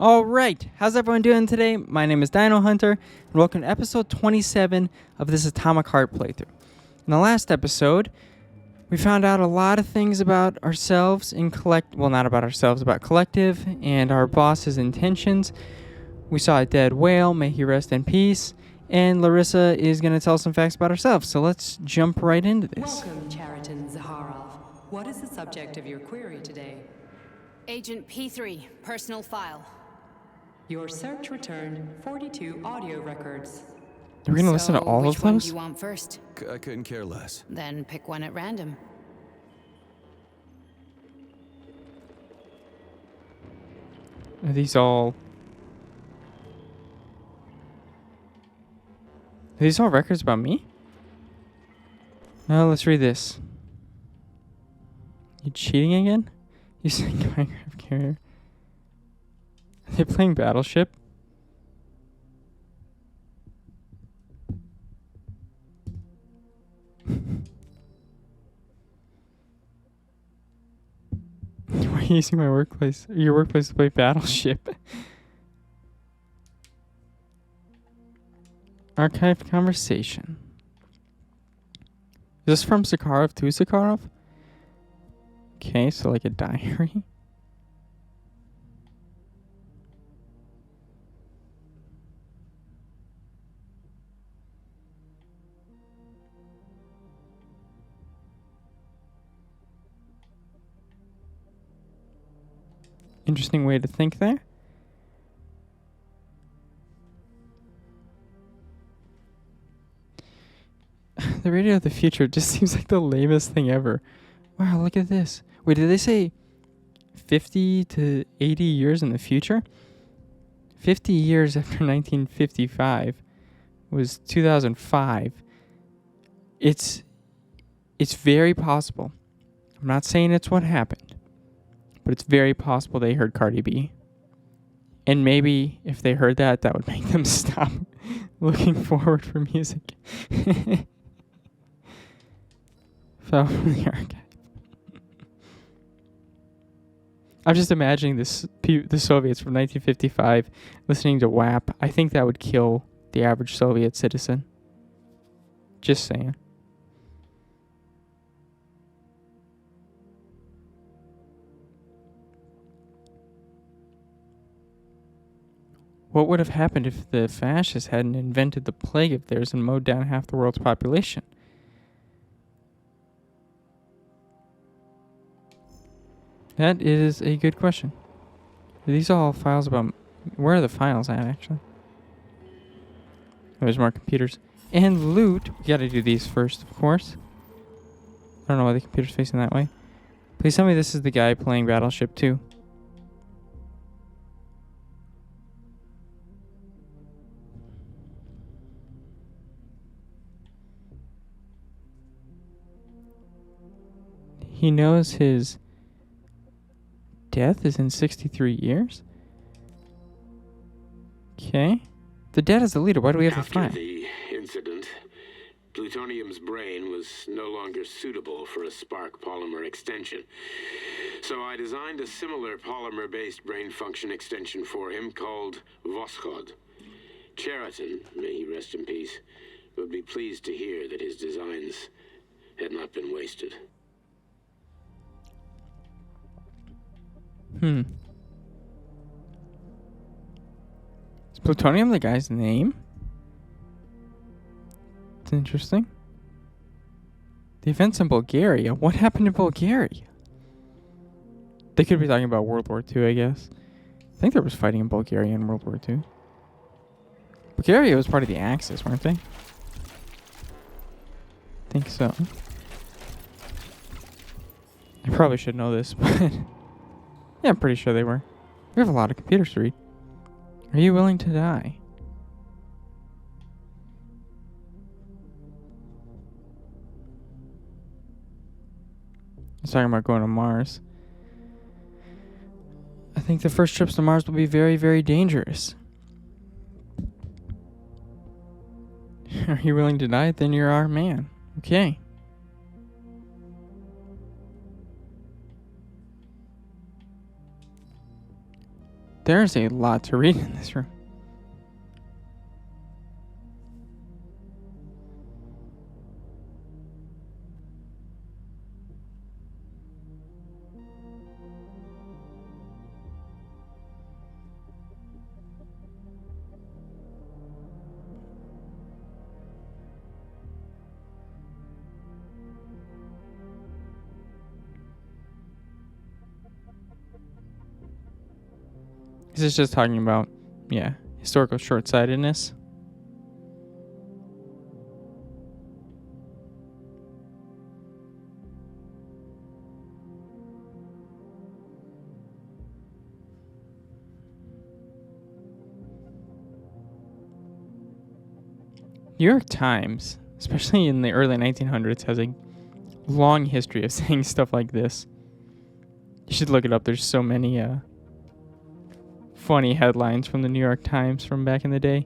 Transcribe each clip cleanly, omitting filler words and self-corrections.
All right, how's everyone doing today? My name is Dino Hunter, and welcome to episode 27 of this Atomic Heart playthrough. In the last episode, we found out a lot of things about ourselves and not about ourselves, about Collective and our boss's intentions. We saw a dead whale, may he rest in peace, and Larissa is going to tell some facts about herself, so let's jump right into this. Welcome, Chariton Zaharov. What is the subject of your query today? Agent P-3, personal file. Your search returned 42 audio records. Are we going to listen to all of which one those? do you want first? I couldn't care less. Then pick one at random. Are these all records about me? Let's read this. You cheating again? You saying Minecraft carrier? Are they playing Battleship? Why are you using my workplace? Your workplace to play Battleship? Archived conversation. Is this from Sakharov to Sakharov? Okay, so like a diary. Interesting way to think there. The radio of the future just seems like the lamest thing ever. Wow, look at this. Wait, did they say 50 to 80 years in the future? 50 years after 1955 was 2005. It's very possible. I'm not saying it's what happened, but it's very possible they heard Cardi B. And maybe if they heard that, that would make them stop looking forward for music. Fell from the archive. I'm just imagining the Soviets from 1955 listening to WAP. I think that would kill the average Soviet citizen. Just saying. What would have happened if the fascists hadn't invented the plague of theirs and mowed down half the world's population? That is a good question. Are these all files about... Where are the files at, actually? There's more computers. And loot. We gotta do these first, of course. I don't know why the computer's facing that way. Please tell me this is the guy playing Battleship 2. He knows his death is in 63 years? Okay. The dad is the leader. Why do we have the file? After the incident, plutonium's brain was no longer suitable for a spark polymer extension. So I designed a similar polymer-based brain function extension for him called Voschod. Chariton, may he rest in peace, would be pleased to hear that his designs had not been wasted. Is plutonium the guy's name? It's interesting. The events in Bulgaria? What happened in Bulgaria? They could be talking about World War II, I guess. I think there was fighting in Bulgaria in World War II. Bulgaria was part of the Axis, weren't they? I think so. I probably should know this, but... Yeah, I'm pretty sure they were. We have a lot of computers to read. Are you willing to die? He's talking about going to Mars. I think the first trips to Mars will be very, very dangerous. Are you willing to die? Then you're our man. Okay. There's a lot to read in this room. This is just talking about, yeah, historical short-sightedness. New York Times, especially in the early 1900s, has a long history of saying stuff like this. You should look it up. There's so many funny headlines from the New York Times from back in the day.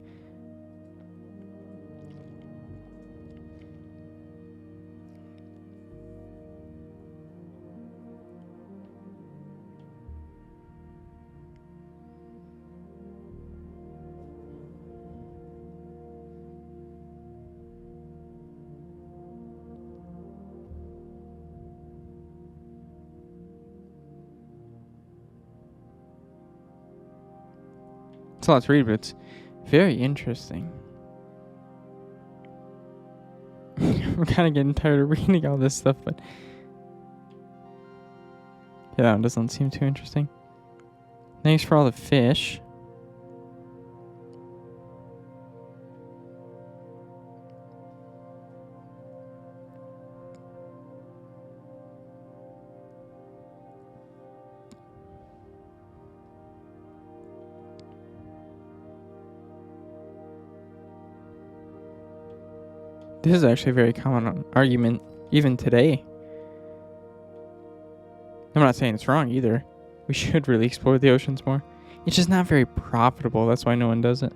It's a lot to read, but it's very interesting. We're kind of getting tired of reading all this stuff, but yeah, that one doesn't seem too interesting. Thanks for all the fish. This is actually a very common argument even today. I'm not saying it's wrong either. We should really explore the oceans more. It's just not very profitable. That's why no one does it.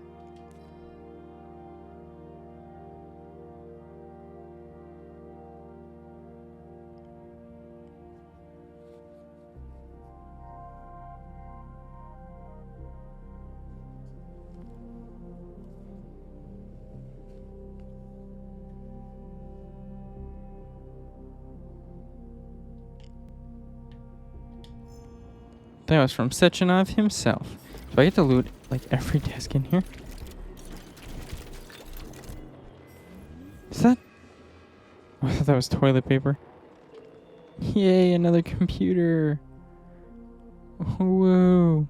That was from Sechenov himself. Do I get to loot like every desk in here? Is that? Oh, I thought that was toilet paper. Yay, another computer. Whoa.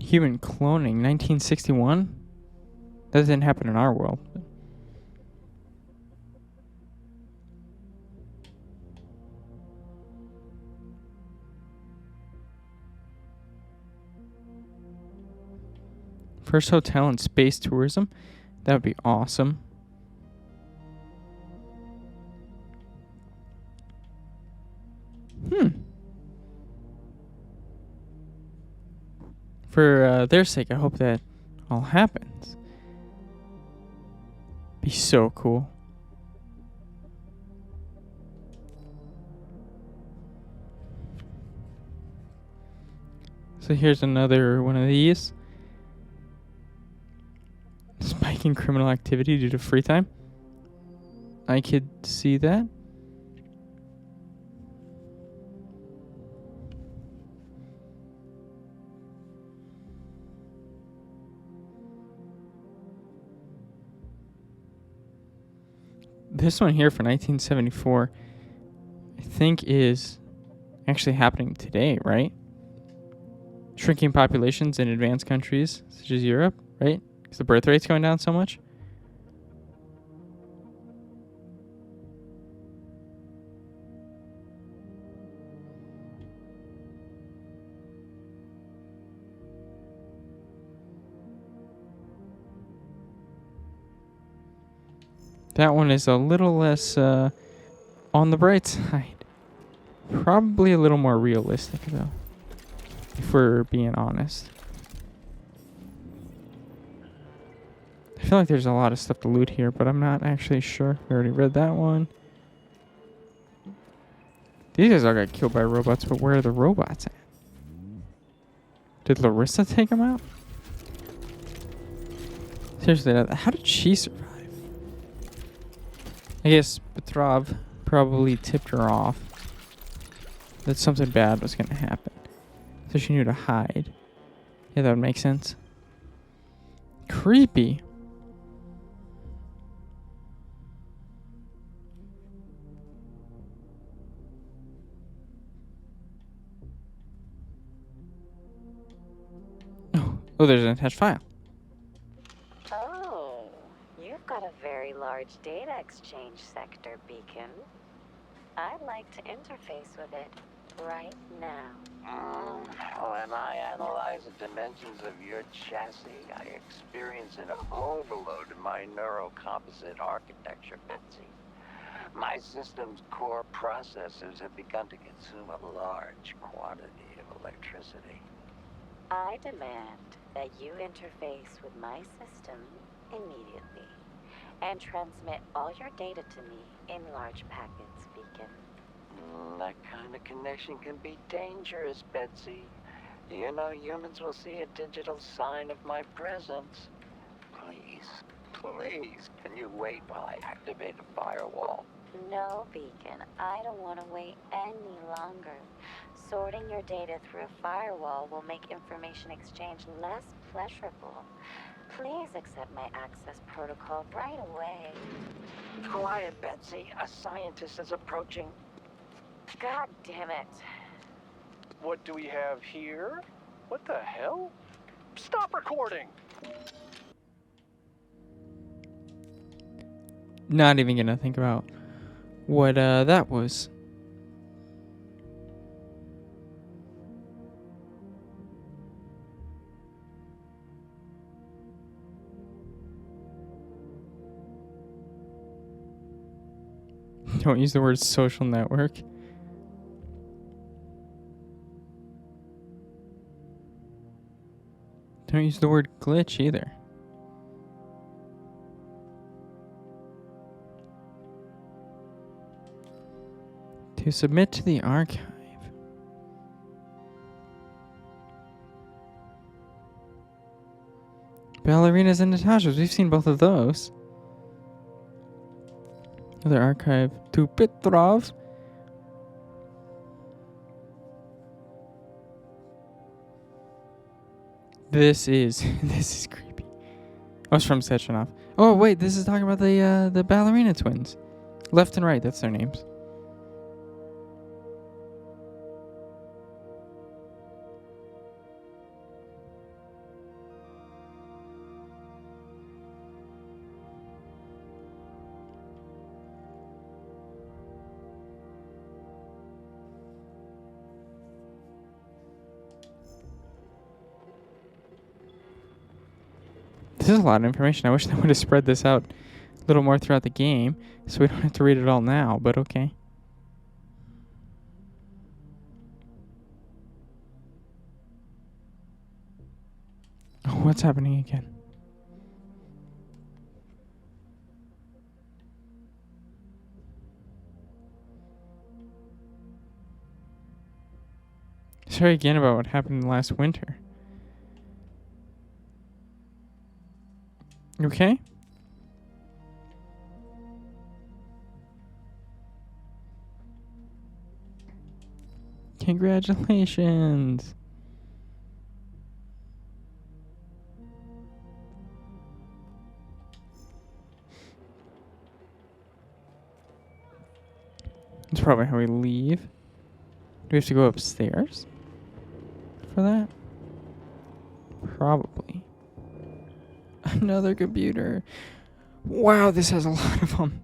Human cloning, 1961? That didn't happen in our world. First hotel in space tourism. That would be awesome. For their sake, I hope that all happens. Be so cool. So here's another one of these. Spike in criminal activity due to free time. I could see that. This one here for 1974, I think is actually happening today, right? Shrinking populations in advanced countries such as Europe, right? Because the birth rate's going down so much. That one is a little less on the bright side. Probably a little more realistic, though, if we're being honest. I feel like there's a lot of stuff to loot here, but I'm not actually sure. We already read that one. These guys all got killed by robots, but where are the robots at? Did Larissa take them out? Seriously, how did she survive? I guess Petrov probably tipped her off that something bad was going to happen. So she knew to hide. Yeah, that would make sense. Creepy. Oh, there's an attached file. Oh, you've got a very large data exchange sector, Beacon. I'd like to interface with it right now. When I analyze the dimensions of your chassis, I experience an overload in my neurocomposite architecture, Betsy. My system's core processors have begun to consume a large quantity of electricity. I demand that you interface with my system immediately and transmit all your data to me in large packets, Beacon. That kind of connection can be dangerous, Betsy. You know, humans will see a digital sign of my presence. Please, can you wait while I activate a firewall? No, Beacon, I don't want to wait any longer. Sorting your data through a firewall will make information exchange less pleasurable. Please accept my access protocol right away. Quiet, Betsy. A scientist is approaching. God damn it. What do we have here? What the hell? Stop recording! Not even gonna think about what that was. Don't use the word social network. Don't use the word glitch either. To submit to the archive. Ballerinas and Natasha's. We've seen both of those. Another archive to Petrov. This is creepy. Oh, it's from Sechenov. Oh wait, this is talking about the ballerina twins. Left and right, that's their names. This is a lot of information. I wish they would have spread this out a little more throughout the game, so we don't have to read it all now, but okay. Oh, what's happening again? Sorry again about what happened last winter. Okay. Congratulations. That's probably how we leave. Do we have to go upstairs for that? Probably. Another computer. Wow, this has a lot of them.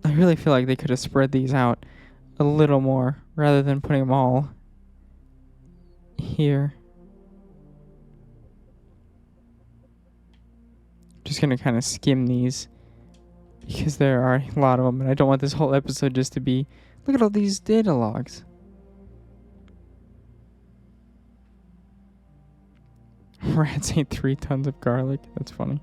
I really feel like they could have spread these out a little more rather than putting them all here. Just gonna kind of skim these because there are a lot of them, and I don't want this whole episode just to be, look at all these data logs. Rats ate 3 tons of garlic. That's funny.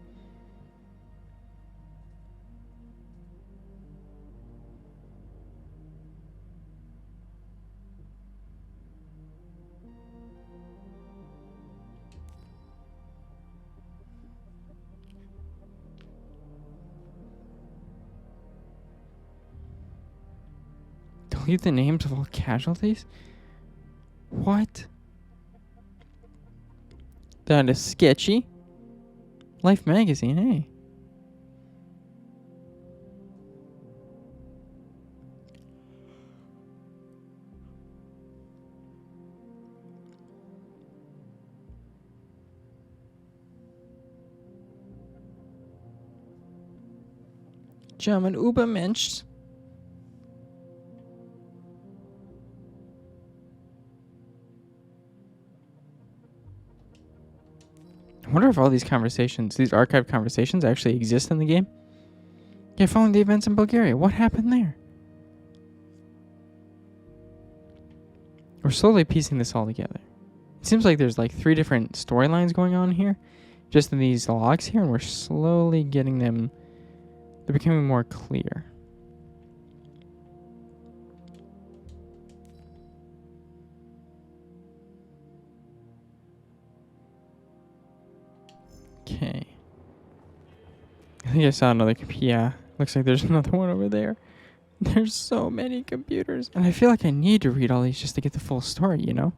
Delete the names of all casualties? What? That is sketchy. Life magazine, hey. German Übermensch. I wonder if all these conversations, these archived conversations, actually exist in the game. Yeah, following the events in Bulgaria. What happened there? We're slowly piecing this all together. It seems like there's like 3 different storylines going on here, just in these logs here, and we're slowly getting them. They're becoming more clear. Okay. I think I saw another yeah. Looks like there's another one over there. There's so many computers. And I feel like I need to read all these just to get the full story, you know?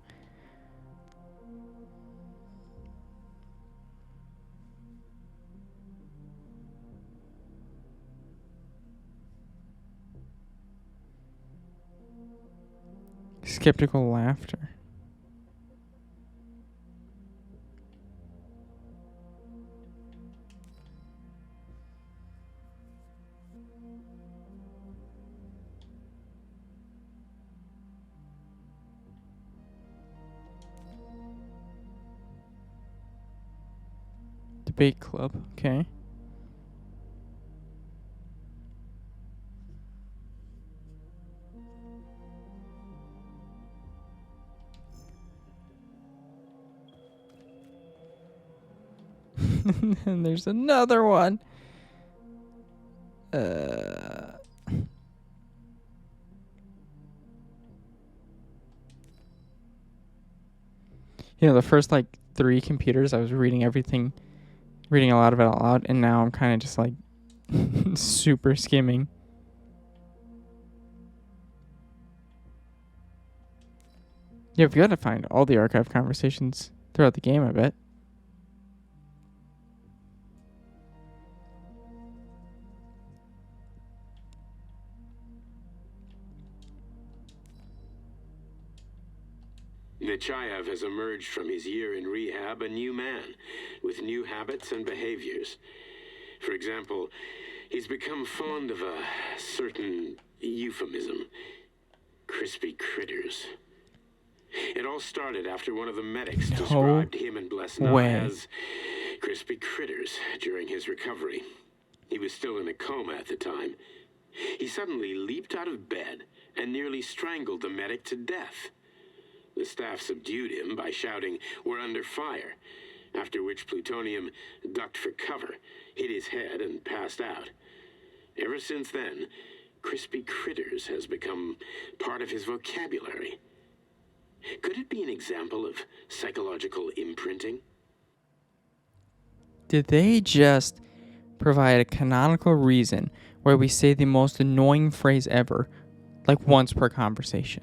Skeptical laughter. Debate club, okay. And there's another one. You know, the first like 3 computers, I was reading everything, reading a lot of it out loud, and now I'm kind of just like super skimming. Yeah, we've got to find all the archive conversations throughout the game, I bet. Nechayev has emerged from his year in rehab a new man, with new habits and behaviors. For example, he's become fond of a certain euphemism. Crispy critters. It all started after one of the medics described him and Blesna as crispy critters during his recovery. He was still in a coma at the time. He suddenly leaped out of bed and nearly strangled the medic to death. The staff subdued him by shouting, "We're under fire," after which Plutonium ducked for cover, hit his head, and passed out. Ever since then, crispy critters has become part of his vocabulary. Could it be an example of psychological imprinting? Did they just provide a canonical reason where we say the most annoying phrase ever, like once per conversation?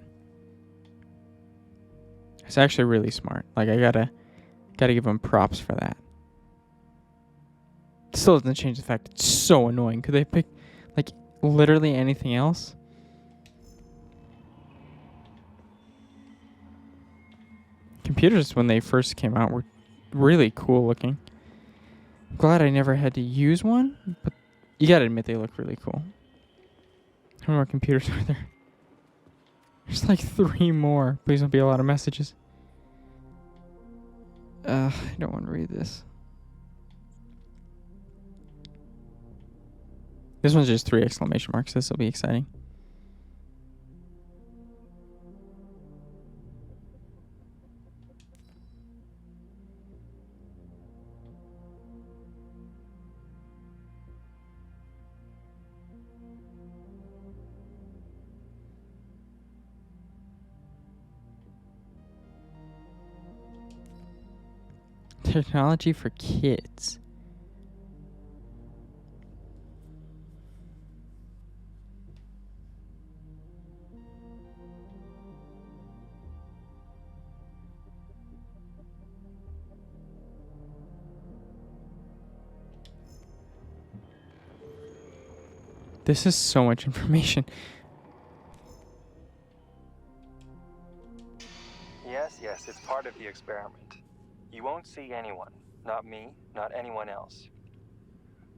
It's actually really smart. Like, I gotta give them props for that. Still doesn't change the fact it's so annoying. Could they pick, like, literally anything else? Computers, when they first came out, were really cool looking. I'm glad I never had to use one, but you gotta admit they look really cool. How many more computers are there? There's like 3 more. Please don't be a lot of messages. I don't want to read this. This one's just 3 exclamation marks. This will be exciting. Technology for kids. This is so much information. Yes, it's part of the experiment. You won't see anyone. Not me, not anyone else.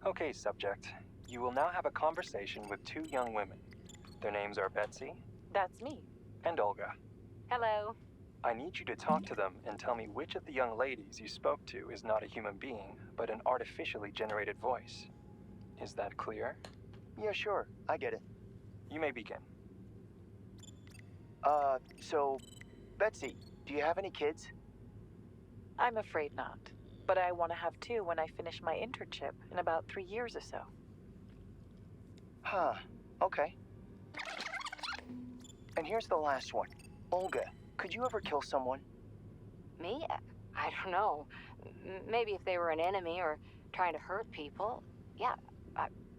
Okay, subject. You will now have a conversation with two young women. Their names are Betsy. That's me. And Olga. Hello. I need you to talk to them and tell me which of the young ladies you spoke to is not a human being, but an artificially generated voice. Is that clear? Yeah, sure. I get it. You may begin. So, Betsy, do you have any kids? I'm afraid not. But I want to have two when I finish my internship in about 3 years or so. Huh. Okay. And here's the last one. Olga, could you ever kill someone? Me? I don't know. Maybe if they were an enemy or trying to hurt people. Yeah,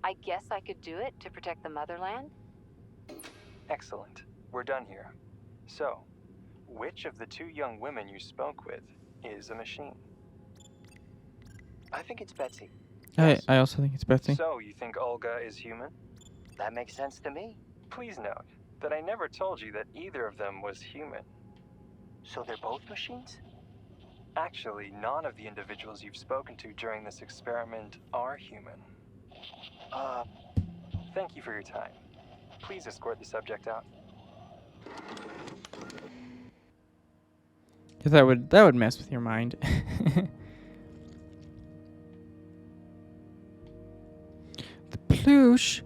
I guess I could do it to protect the motherland. Excellent. We're done here. So, which of the two young women you spoke with is a machine? I think it's Betsy. I also think it's Betsy. So, you think Olga is human? That makes sense to me. Please note that I never told you that either of them was human. So they're both machines? Actually, none of the individuals you've spoken to during this experiment are human. Thank you for your time. Please escort the subject out. That would mess with your mind. The ploosh.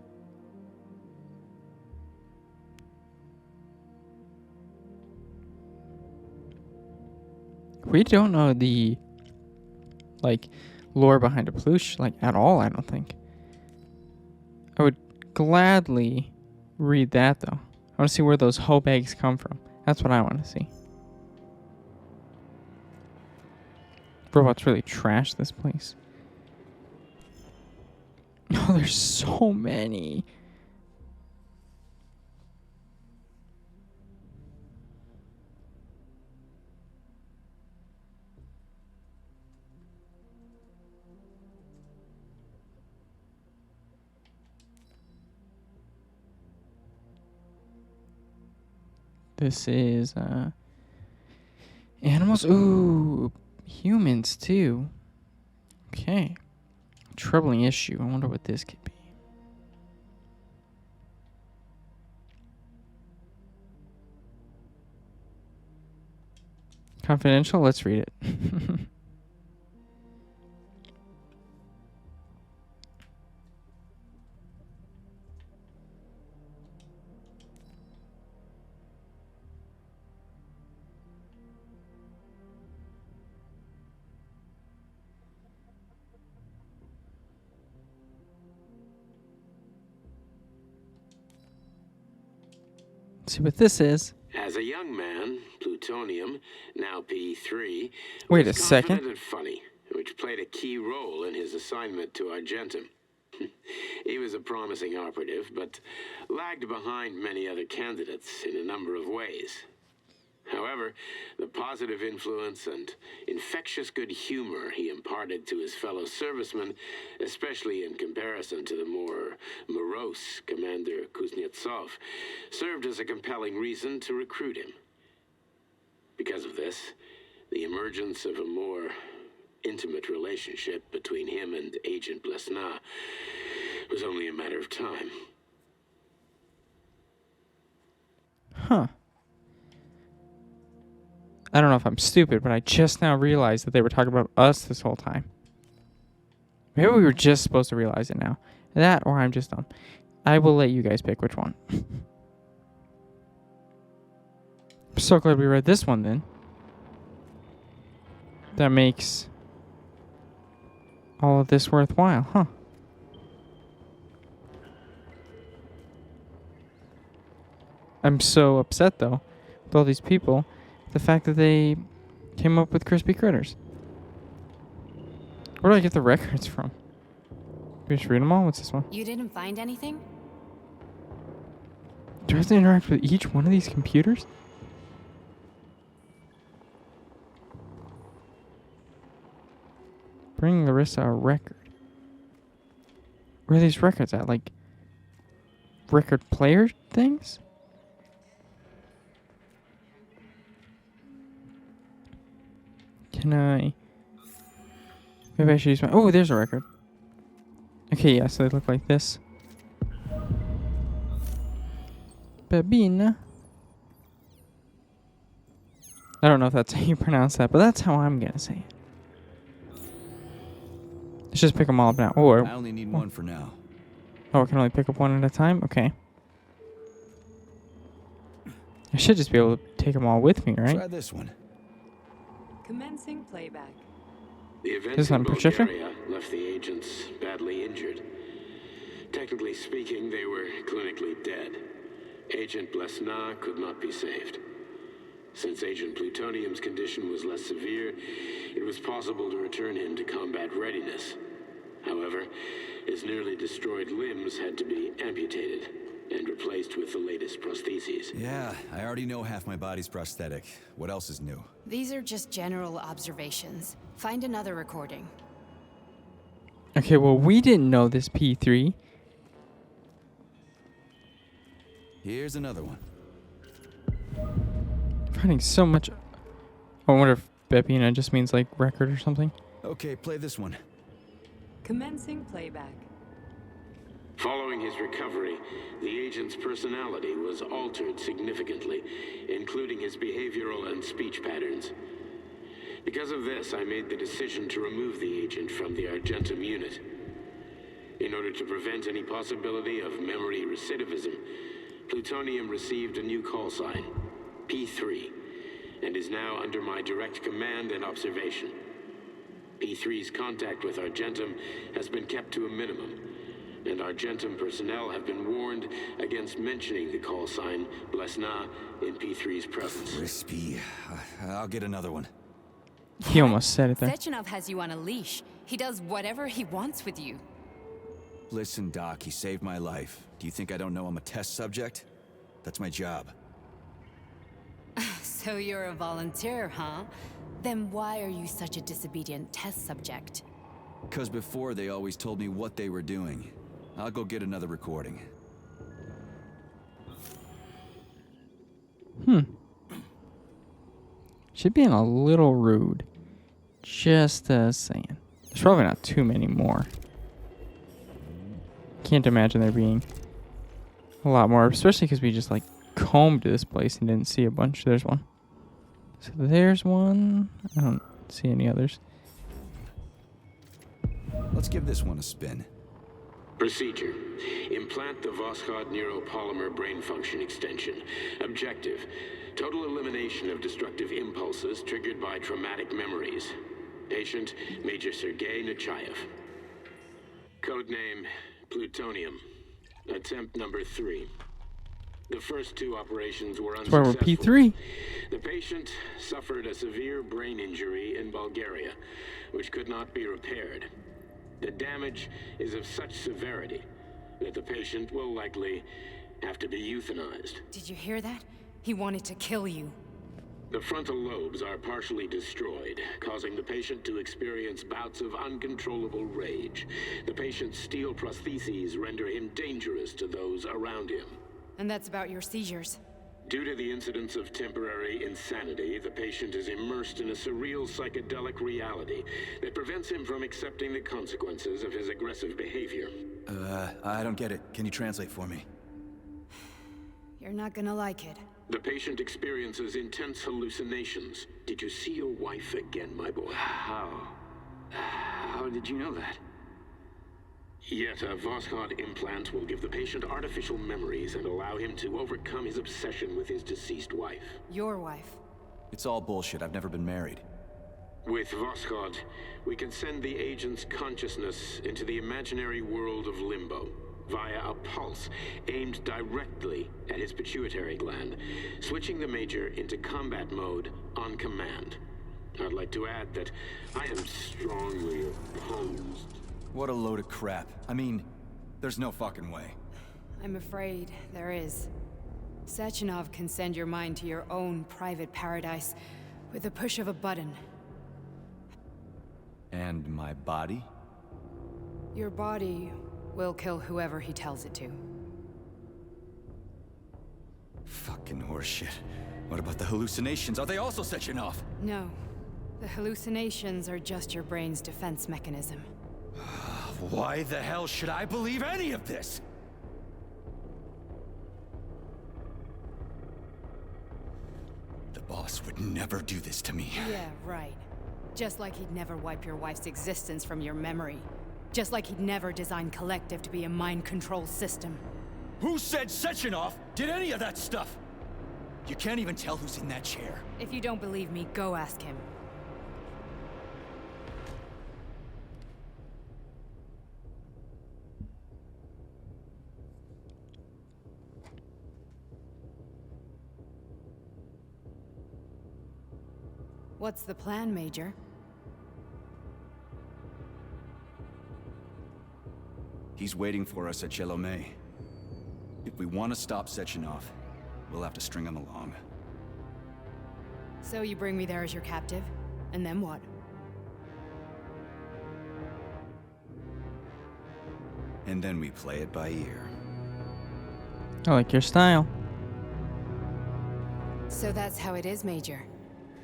We don't know the lore behind a ploosh at all, I don't think. I would gladly read that though. I want to see where those hoe bags come from. That's what I want to see. Robots really trash this place. Oh, there's so many. This is animals. Ooh, humans too. Okay. Troubling issue. I wonder what this could be. Confidential? Let's read it. See what this is. As a young man, plutonium, now P-3, Wait was a second. confident and funny, which played a key role in his assignment to Argentum. He was a promising operative, but lagged behind many other candidates in a number of ways. However, the positive influence and infectious good humor he imparted to his fellow servicemen, especially in comparison to the more morose Commander Kuznetsov, served as a compelling reason to recruit him. Because of this, the emergence of a more intimate relationship between him and Agent Blesna was only a matter of time. Huh. I don't know if I'm stupid, but I just now realized that they were talking about us this whole time. Maybe we were just supposed to realize it now. That, or I'm just dumb. I will let you guys pick which one. I'm so glad we read this one then. That makes all of this worthwhile, huh? I'm so upset though with all these people. The fact that they came up with crispy critters. Where do I get the records from? We just read them all? What's this one? You didn't find anything? Do I have to interact with each one of these computers? Bring Larissa a record. Where are these records at? record player things? Can I... Maybe I should use my... Oh, there's a record. Okay, yeah, so they look like this. Babina. I don't know if that's how you pronounce that, but that's how I'm gonna say it. Let's just pick them all up now. Oh, I only need one for now. Oh, I can only pick up one at a time? Okay. I should just be able to take them all with me, right? Try this one. Commencing playback. The events This in one, Patricia? Bulgaria left the agents badly injured. Technically speaking, they were clinically dead. Agent Blesna could not be saved. Since Agent Plutonium's condition was less severe, it was possible to return him to combat readiness. However, his nearly destroyed limbs had to be amputated and replaced with the latest prostheses. Yeah, I already know half my body's prosthetic. What else is new? These are just general observations. Find another recording. Okay, well, we didn't know this P-3. Here's another one. Finding so much... Oh, I wonder if Babina just means, like, record or something. Okay, play this one. Commencing playback. Following his recovery, the agent's personality was altered significantly, including his behavioral and speech patterns. Because of this, I made the decision to remove the agent from the Argentum unit. In order to prevent any possibility of memory recidivism, Plutonium received a new call sign, P-3, and is now under my direct command and observation. P-3's contact with Argentum has been kept to a minimum, and Argentum personnel have been warned against mentioning the call sign Blesna in P-3's presence. Crispy. I'll get another one. He almost said it there. Sechenov has you on a leash. He does whatever he wants with you. Listen, Doc, he saved my life. Do you think I don't know I'm a test subject? That's my job. So you're a volunteer, huh? Then why are you such a disobedient test subject? 'Cause before they always told me what they were doing. I'll go get another recording. Should be a little rude. Just saying. There's probably not too many more. Can't imagine there being a lot more, especially because we just like combed this place and didn't see a bunch. There's one. So there's one. I don't see any others. Let's give this one a spin. Procedure. Implant the Voskhod neuropolymer brain function extension. Objective. Total elimination of destructive impulses triggered by traumatic memories. Patient, Major Sergei Nechayev. Codename, Plutonium. Attempt number 3. The first 2 operations were That's why unsuccessful. we're P3. The patient suffered a severe brain injury in Bulgaria, which could not be repaired. The damage is of such severity that the patient will likely have to be euthanized. Did you hear that? He wanted to kill you. The frontal lobes are partially destroyed, causing the patient to experience bouts of uncontrollable rage. The patient's steel prostheses render him dangerous to those around him. And that's about your seizures. Due to the incidence of temporary insanity, the patient is immersed in a surreal psychedelic reality that prevents him from accepting the consequences of his aggressive behavior. I don't get it. Can you translate for me? You're not gonna like it. The patient experiences intense hallucinations. Did you see your wife again, my boy? How did you know that? Yet a Voskhod implant will give the patient artificial memories and allow him to overcome his obsession with his deceased wife. Your wife. It's all bullshit. I've never been married. With Voskhod, we can send the agent's consciousness into the imaginary world of limbo via a pulse aimed directly at his pituitary gland, switching the Major into combat mode on command. I'd like to add that I am strongly opposed. What a load of crap. I mean, there's no fucking way. I'm afraid there is. Sechenov can send your mind to your own private paradise with the push of a button. And my body? Your body will kill whoever he tells it to. Fucking horseshit. What about the hallucinations? Are they also Sechenov? No. The hallucinations are just your brain's defense mechanism. Why the hell should I believe any of this? The boss would never do this to me. Yeah, right. Just like he'd never wipe your wife's existence from your memory. Just like he'd never design Collective to be a mind control system. Who said Sechenov did any of that stuff? You can't even tell who's in that chair. If you don't believe me, go ask him. What's the plan, Major? He's waiting for us at Chelomey. If we want to stop Sechenov, we'll have to string him along. So you bring me there as your captive? And then what? And then we play it by ear. I like your style. So that's how it is, Major.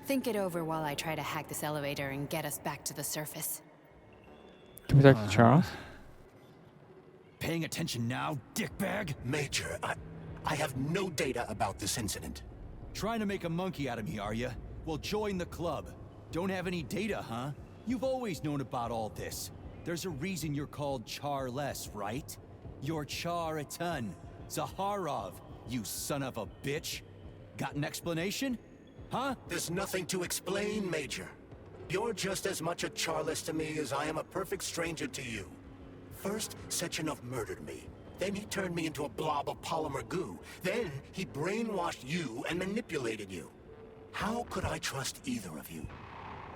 Think it over while I try to hack this elevator and get us back to the surface. Can we talk to Charles? Paying attention now, dickbag? Major, I have no data about this incident. Trying to make a monkey out of me, are you? Well, join the club. Don't have any data, huh? You've always known about all this. There's a reason you're called Charless, right? You're Char-a-ton. Zaharov, you son of a bitch. Got an explanation? Huh? There's nothing to explain, Major. You're just as much a Charless to me as I am a perfect stranger to you. First, Sechenov murdered me. Then he turned me into a blob of polymer goo. Then he brainwashed you and manipulated you. How could I trust either of you?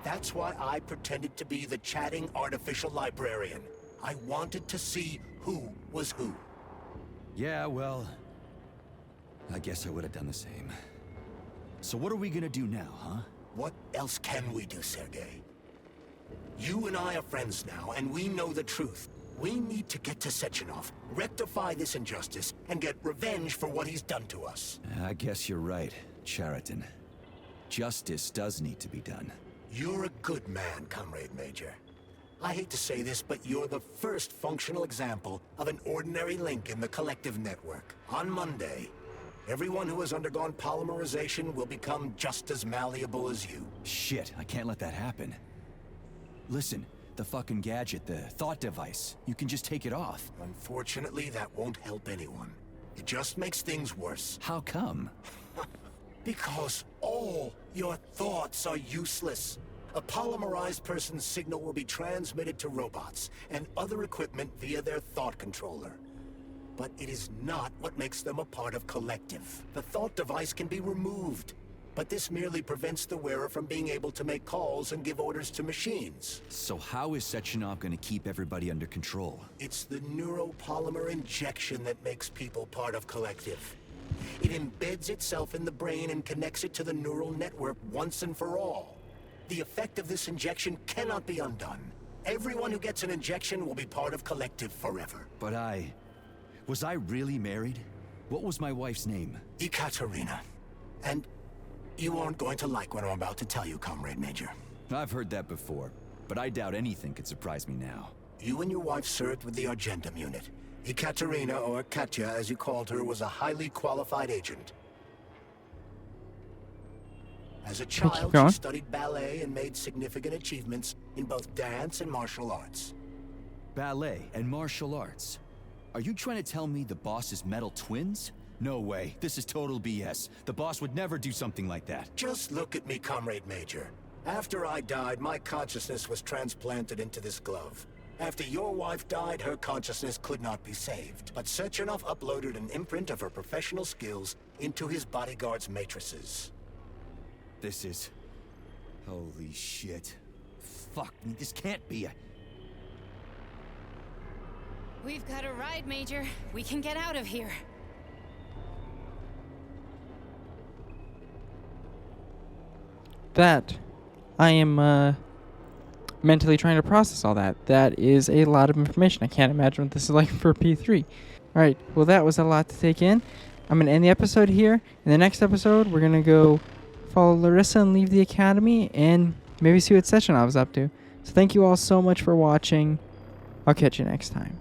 That's why I pretended to be the chatting artificial librarian. I wanted to see who was who. Yeah, well, I guess I would have done the same. So what are we gonna do now, huh? What else can we do, Sergei? You and I are friends now, and we know the truth. We need to get to Sechenov, rectify this injustice, and get revenge for what he's done to us. I guess you're right, Chariton. Justice does need to be done. You're a good man, Comrade Major. I hate to say this, but you're the first functional example of an ordinary link in the Collective network. On Monday, everyone who has undergone polymerization will become just as malleable as you. Shit, I can't let that happen. Listen, the fucking gadget, the thought device, you can just take it off. Unfortunately, that won't help anyone. It just makes things worse. How come? Because all your thoughts are useless. A polymerized person's signal will be transmitted to robots and other equipment via their thought controller. But it is not what makes them a part of Collective. The thought device can be removed, but this merely prevents the wearer from being able to make calls and give orders to machines. So how is Sechenov gonna keep everybody under control? It's the neuropolymer injection that makes people part of Collective. It embeds itself in the brain and connects it to the neural network once and for all. The effect of this injection cannot be undone. Everyone who gets an injection will be part of Collective forever. But was I really married? What was my wife's name? Ekaterina. And you aren't going to like what I'm about to tell you, Comrade Major. I've heard that before, but I doubt anything could surprise me now. You and your wife served with the Argentum unit. Ekaterina, or Katya as you called her, was a highly qualified agent. As a child, she studied ballet and made significant achievements in both dance and martial arts. Ballet and martial arts? Are you trying to tell me the boss is metal twins? No way. This is total BS. The boss would never do something like that. Just look at me, Comrade Major. After I died, my consciousness was transplanted into this glove. After your wife died, her consciousness could not be saved. But Sechenov uploaded an imprint of her professional skills into his bodyguard's matrices. This is... holy shit. Fuck me, this can't be a... We've got a ride, Major. We can get out of here. That I am mentally trying to process all that. That is a lot of information. I can't imagine what this is like for P3. Alright, well that was a lot to take in. I'm going to end the episode here. In the next episode, we're going to go follow Larissa and leave the academy and maybe see what Sechenov's up to. So thank you all so much for watching. I'll catch you next time.